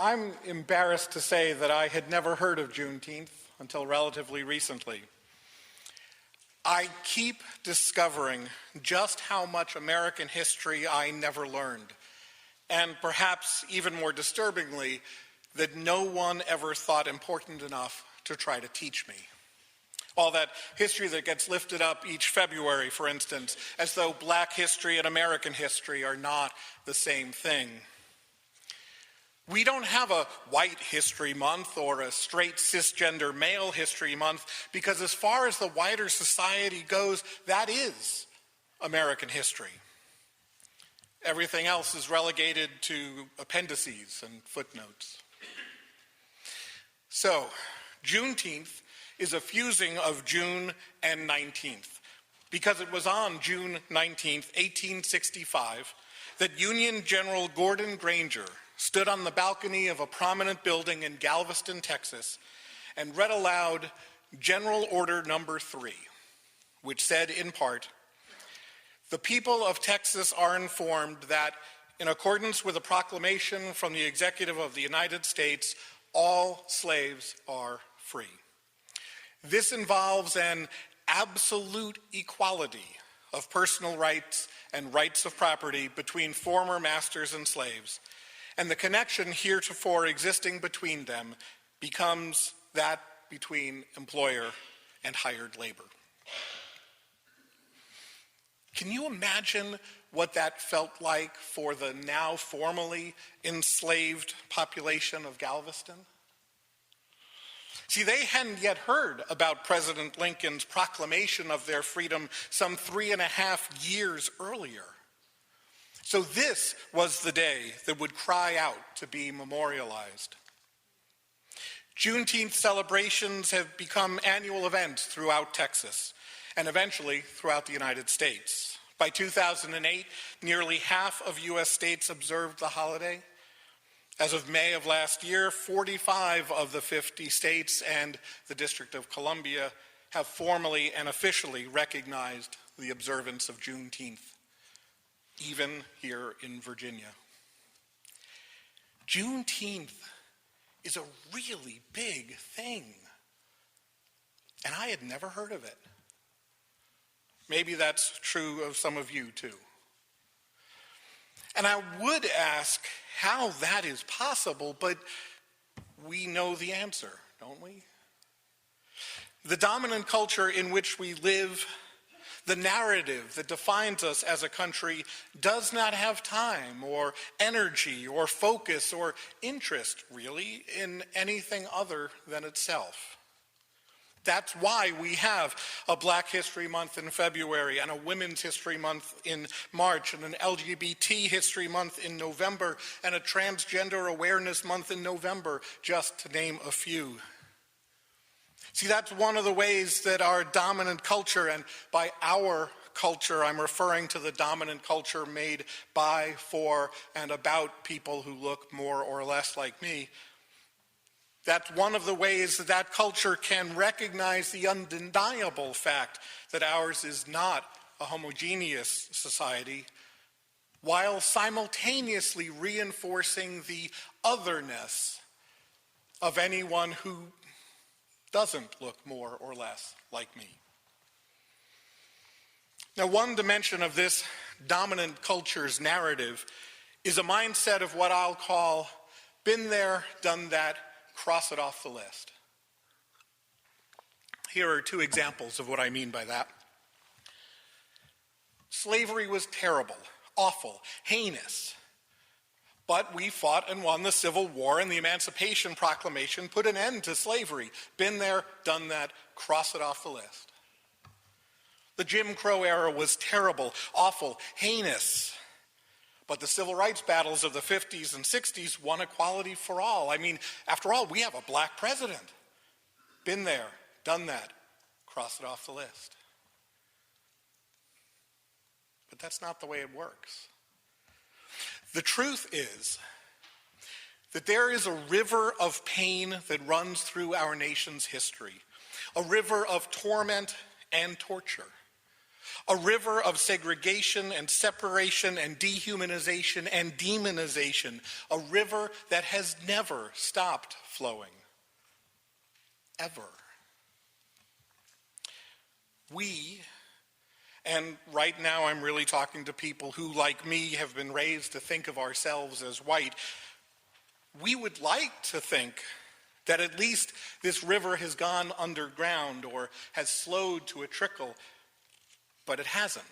I'm embarrassed to say that I had never heard of Juneteenth until relatively recently. I keep discovering just how much American history I never learned, and perhaps even more disturbingly, that no one ever thought important enough to try to teach me. All that history that gets lifted up each February, for instance, as though Black history and American history are not the same thing. We don't have a white history month or a straight cisgender male history month because as far as the wider society goes, that is American history. Everything else is relegated to appendices and footnotes. So, Juneteenth is a fusing of June and 19th, because it was on June 19th, 1865, that Union General Gordon Granger stood on the balcony of a prominent building in Galveston, Texas, and read aloud General Order Number 3, which said in part, "The people of Texas are informed that, in accordance with a proclamation from the Executive of the United States, all slaves are free. This involves an absolute equality of personal rights and rights of property between former masters and slaves, and the connection heretofore existing between them becomes that between employer and hired labor." Can you imagine what that felt like for the now formally enslaved population of Galveston? See, they hadn't yet heard about President Lincoln's proclamation of their freedom some 3.5 years earlier. So this was the day that would cry out to be memorialized. Juneteenth celebrations have become annual events throughout Texas and eventually throughout the United States. By 2008, nearly half of U.S. states observed the holiday. As of May of last year, 45 of the 50 states and the District of Columbia have formally and officially recognized the observance of Juneteenth, even here in Virginia. Juneteenth is a really big thing, and I had never heard of it. Maybe that's true of some of you too. And I would ask how that is possible, but we know the answer, don't we? The dominant culture in which we live, the narrative that defines us as a country, does not have time or energy or focus or interest, really, in anything other than itself. That's why we have a Black History Month in February and a Women's History Month in March and an LGBT History Month in November and a Transgender Awareness Month in November, just to name a few. See, that's one of the ways that our dominant culture, and by our culture, I'm referring to the dominant culture made by, for, and about people who look more or less like me. That's one of the ways that that culture can recognize the undeniable fact that ours is not a homogeneous society, while simultaneously reinforcing the otherness of anyone who doesn't look more or less like me. Now, one dimension of this dominant culture's narrative is a mindset of what I'll call been there, done that, cross it off the list. Here are two examples of what I mean by that. Slavery was terrible, awful, heinous. But we fought and won the Civil War, and the Emancipation Proclamation put an end to slavery. Been there, done that, cross it off the list. The Jim Crow era was terrible, awful, heinous. But the civil rights battles of the 50s and 60s won equality for all. I mean, after all, we have a black president. Been there, done that, cross it off the list. But that's not the way it works. The truth is that there is a river of pain that runs through our nation's history, a river of torment and torture, A river of segregation and separation and dehumanization and demonization. A river that has never stopped flowing. Ever. We, and right now I'm really talking to people who, like me, have been raised to think of ourselves as white, we would like to think that at least this river has gone underground or has slowed to a trickle, but it hasn't,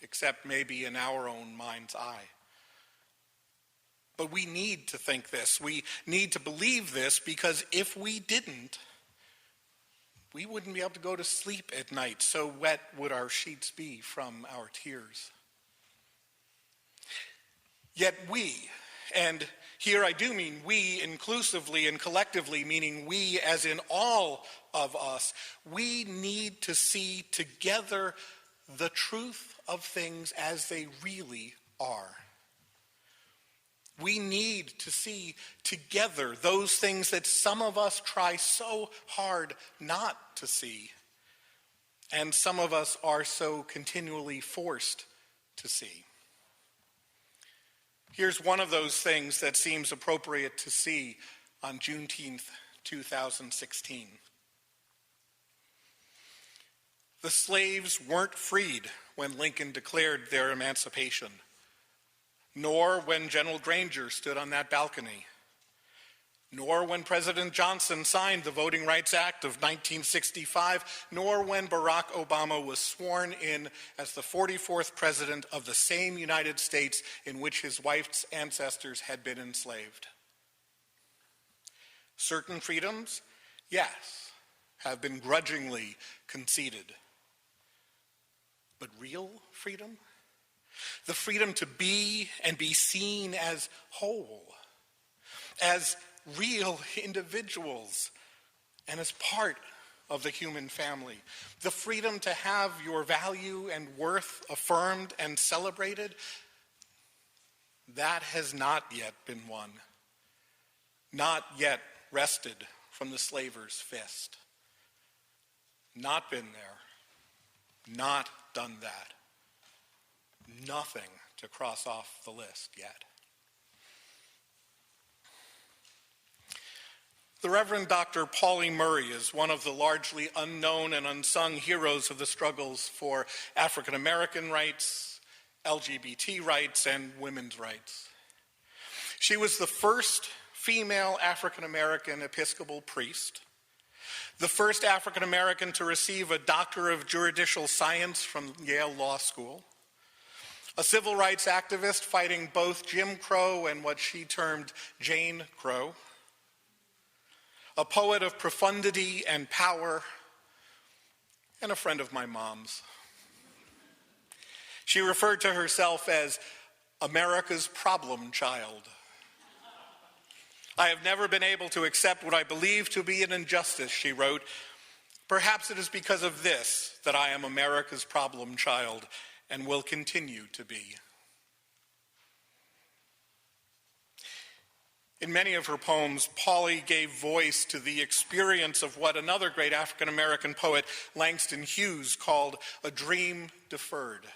except maybe in our own mind's eye. But we need to think this. We need to believe this, because if we didn't, we wouldn't be able to go to sleep at night, so wet would our sheets be from our tears. Yet we, and here I do mean we inclusively and collectively, meaning we as in all of us, we need to see together the truth of things as they really are. We need to see together those things that some of us try so hard not to see, and some of us are so continually forced to see. Here's one of those things that seems appropriate to see on Juneteenth 2016. The slaves weren't freed when Lincoln declared their emancipation, nor when General Granger stood on that balcony, nor when President Johnson signed the Voting Rights Act of 1965, nor when Barack Obama was sworn in as the 44th president of the same United States in which his wife's ancestors had been enslaved. Certain freedoms, yes, have been grudgingly conceded. But real freedom? The freedom to be and be seen as whole, as real individuals, and as part of the human family. The freedom to have your value and worth affirmed and celebrated, that has not yet been won, not yet wrested from the slaver's fist. Not been there, not done that. Nothing to cross off the list yet. The Reverend Dr. Pauli Murray is one of the largely unknown and unsung heroes of the struggles for African American rights, LGBT rights, and women's rights. She was the first female African American Episcopal priest, the first African American to receive a Doctor of Juridical Science from Yale Law School, a civil rights activist fighting both Jim Crow and what she termed Jane Crow, a poet of profundity and power, and a friend of my mom's. She referred to herself as America's problem child. I have never been able to accept what I believe to be an injustice, she wrote. Perhaps it is because of this that I am America's problem child and will continue to be. In many of her poems, Pauli gave voice to the experience of what another great African American poet, Langston Hughes, called a dream deferred.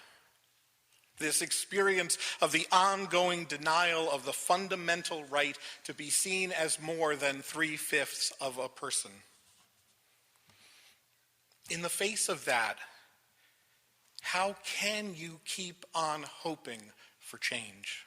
This experience of the ongoing denial of the fundamental right to be seen as more than 3/5 of a person. In the face of that, how can you keep on hoping for change?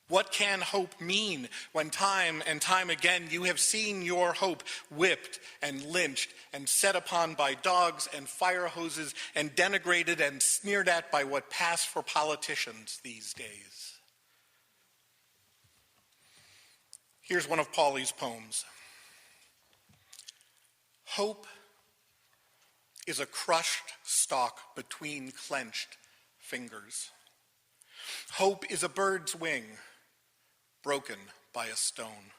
What can hope mean when time and time again you have seen your hope whipped and lynched and set upon by dogs and fire hoses and denigrated and sneered at by what pass for politicians these days? Here's one of Pauli's poems. Hope is a crushed stalk between clenched fingers. Hope is a bird's wing broken by a stone.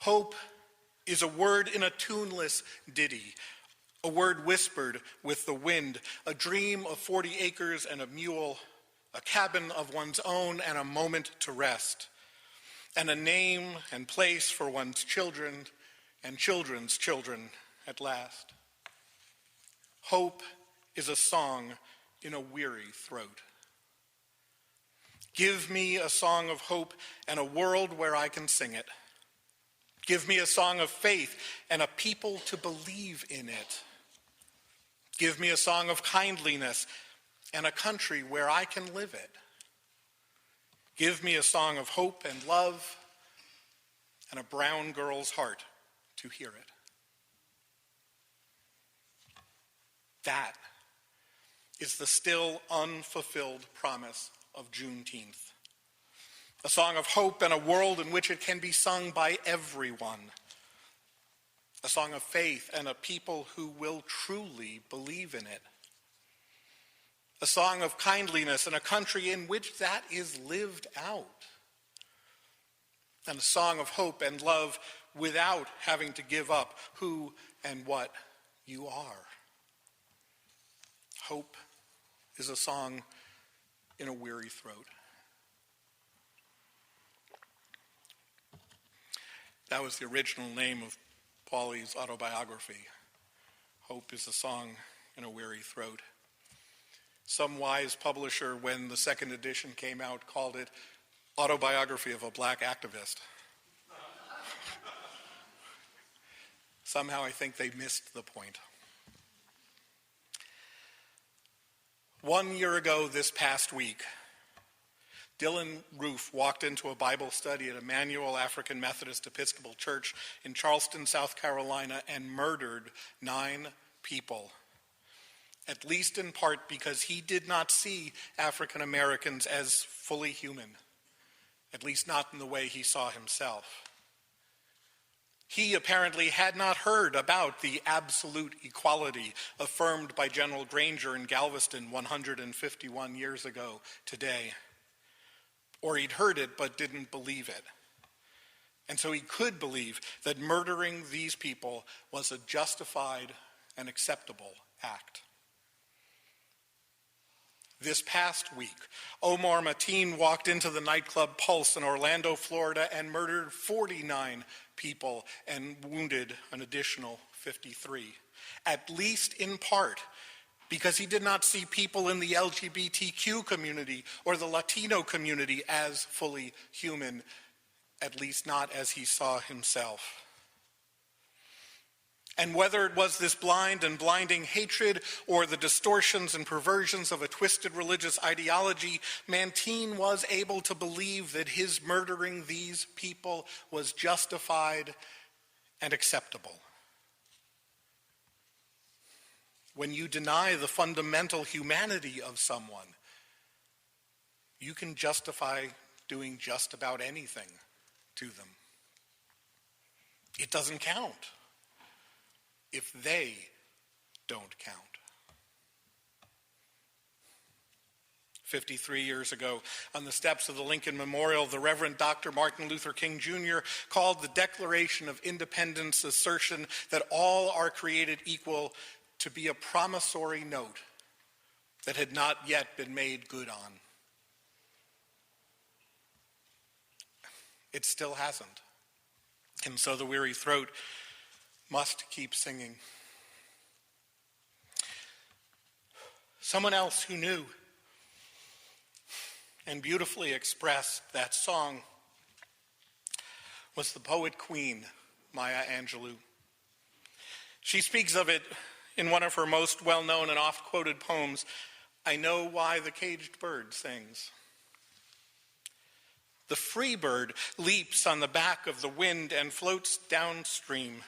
Hope is a word in a tuneless ditty, a word whispered with the wind, a dream of 40 acres and a mule, a cabin of one's own and a moment to rest, and a name and place for one's children and children's children at last. Hope is a song in a weary throat. Give me a song of hope and a world where I can sing it. Give me a song of faith and a people to believe in it. Give me a song of kindliness and a country where I can live it. Give me a song of hope and love and a brown girl's heart to hear it. That is the still unfulfilled promise of Juneteenth. A song of hope and a world in which it can be sung by everyone. A song of faith and a people who will truly believe in it. A song of kindliness and a country in which that is lived out. And a song of hope and love without having to give up who and what you are. Hope is a song in a weary throat. That was the original name of Paulie's autobiography. Hope is a song in a weary throat. Some wise publisher, when the second edition came out, called it Autobiography of a Black Activist. Somehow I think they missed the point. 1 year ago this past week, Dylan Roof walked into a Bible study at Emmanuel African Methodist Episcopal Church in Charleston, South Carolina, and murdered 9 people, at least in part because he did not see African Americans as fully human, at least not in the way he saw himself. He apparently had not heard about the absolute equality affirmed by General Granger in Galveston 151 years ago today. Or he'd heard it but didn't believe it. And so he could believe that murdering these people was a justified and acceptable act. This past week, Omar Mateen walked into the nightclub Pulse in Orlando, Florida, and murdered 49 people and wounded an additional 53, at least in part because he did not see people in the LGBTQ community or the Latino community as fully human, at least not as he saw himself. And whether it was this blind and blinding hatred or the distortions and perversions of a twisted religious ideology, Mateen was able to believe that his murdering these people was justified and acceptable. When you deny the fundamental humanity of someone, you can justify doing just about anything to them. It doesn't count if they don't count. 53 years ago, on the steps of the Lincoln Memorial, the Reverend Dr. Martin Luther King Jr. called the Declaration of Independence assertion that all are created equal to be a promissory note that had not yet been made good on. It still hasn't. And so the weary throat must keep singing. Someone else who knew and beautifully expressed that song was the poet queen, Maya Angelou. She speaks of it in one of her most well-known and oft-quoted poems, I Know Why the Caged Bird Sings. The free bird leaps on the back of the wind and floats downstream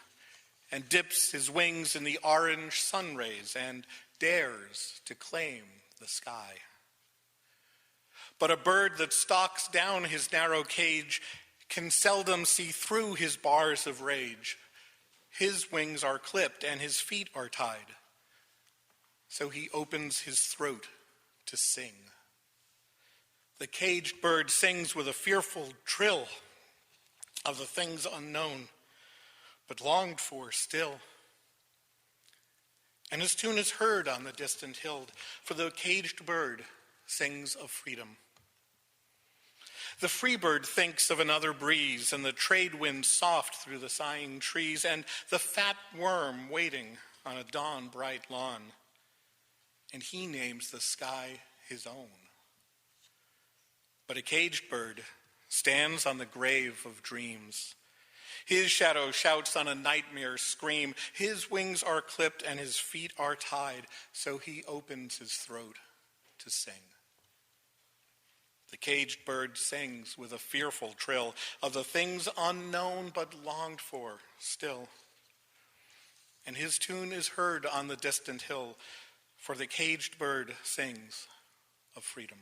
and dips his wings in the orange sun rays and dares to claim the sky. But a bird that stalks down his narrow cage can seldom see through his bars of rage. His wings are clipped and his feet are tied, so he opens his throat to sing. The caged bird sings with a fearful trill of the things unknown, but longed for still. And his tune is heard on the distant hill, for the caged bird sings of freedom. The free bird thinks of another breeze, and the trade wind soft through the sighing trees, and the fat worm waiting on a dawn bright lawn. and he names the sky his own. But a caged bird stands on the grave of dreams. His shadow shouts on a nightmare scream. His wings are clipped and his feet are tied, so he opens his throat to sing. The caged bird sings with a fearful trill of the things unknown but longed for still. And his tune is heard on the distant hill, for the caged bird sings of freedom.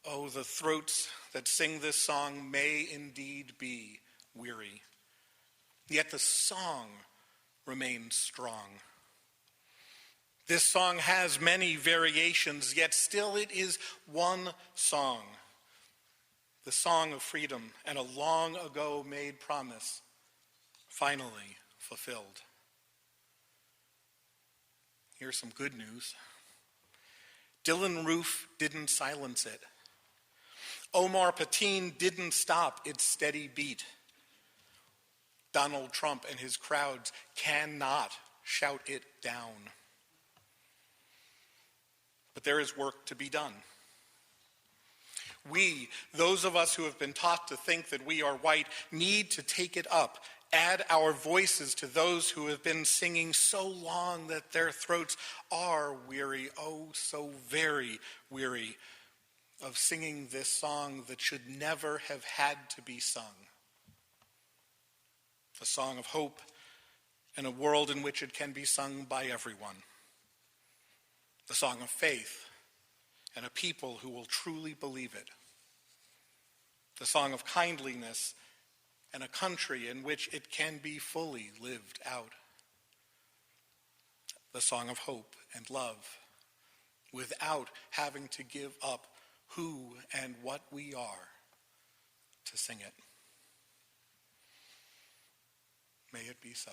Oh, the throats that sing this song may indeed be weary, yet the song remains strong. This song has many variations, yet still it is one song. The song of freedom and a long ago made promise, finally fulfilled. Here's some good news. Dylan Roof didn't silence it. Omar Pateen didn't stop its steady beat. Donald Trump and his crowds cannot shout it down. But there is work to be done. We, those of us who have been taught to think that we are white, need to take it up, add our voices to those who have been singing so long that their throats are weary, oh, so very weary, of singing this song that should never have had to be sung. A song of hope in a world in which it can be sung by everyone. The song of faith and a people who will truly believe it. The song of kindliness and a country in which it can be fully lived out. The song of hope and love without having to give up who and what we are to sing it. May it be so.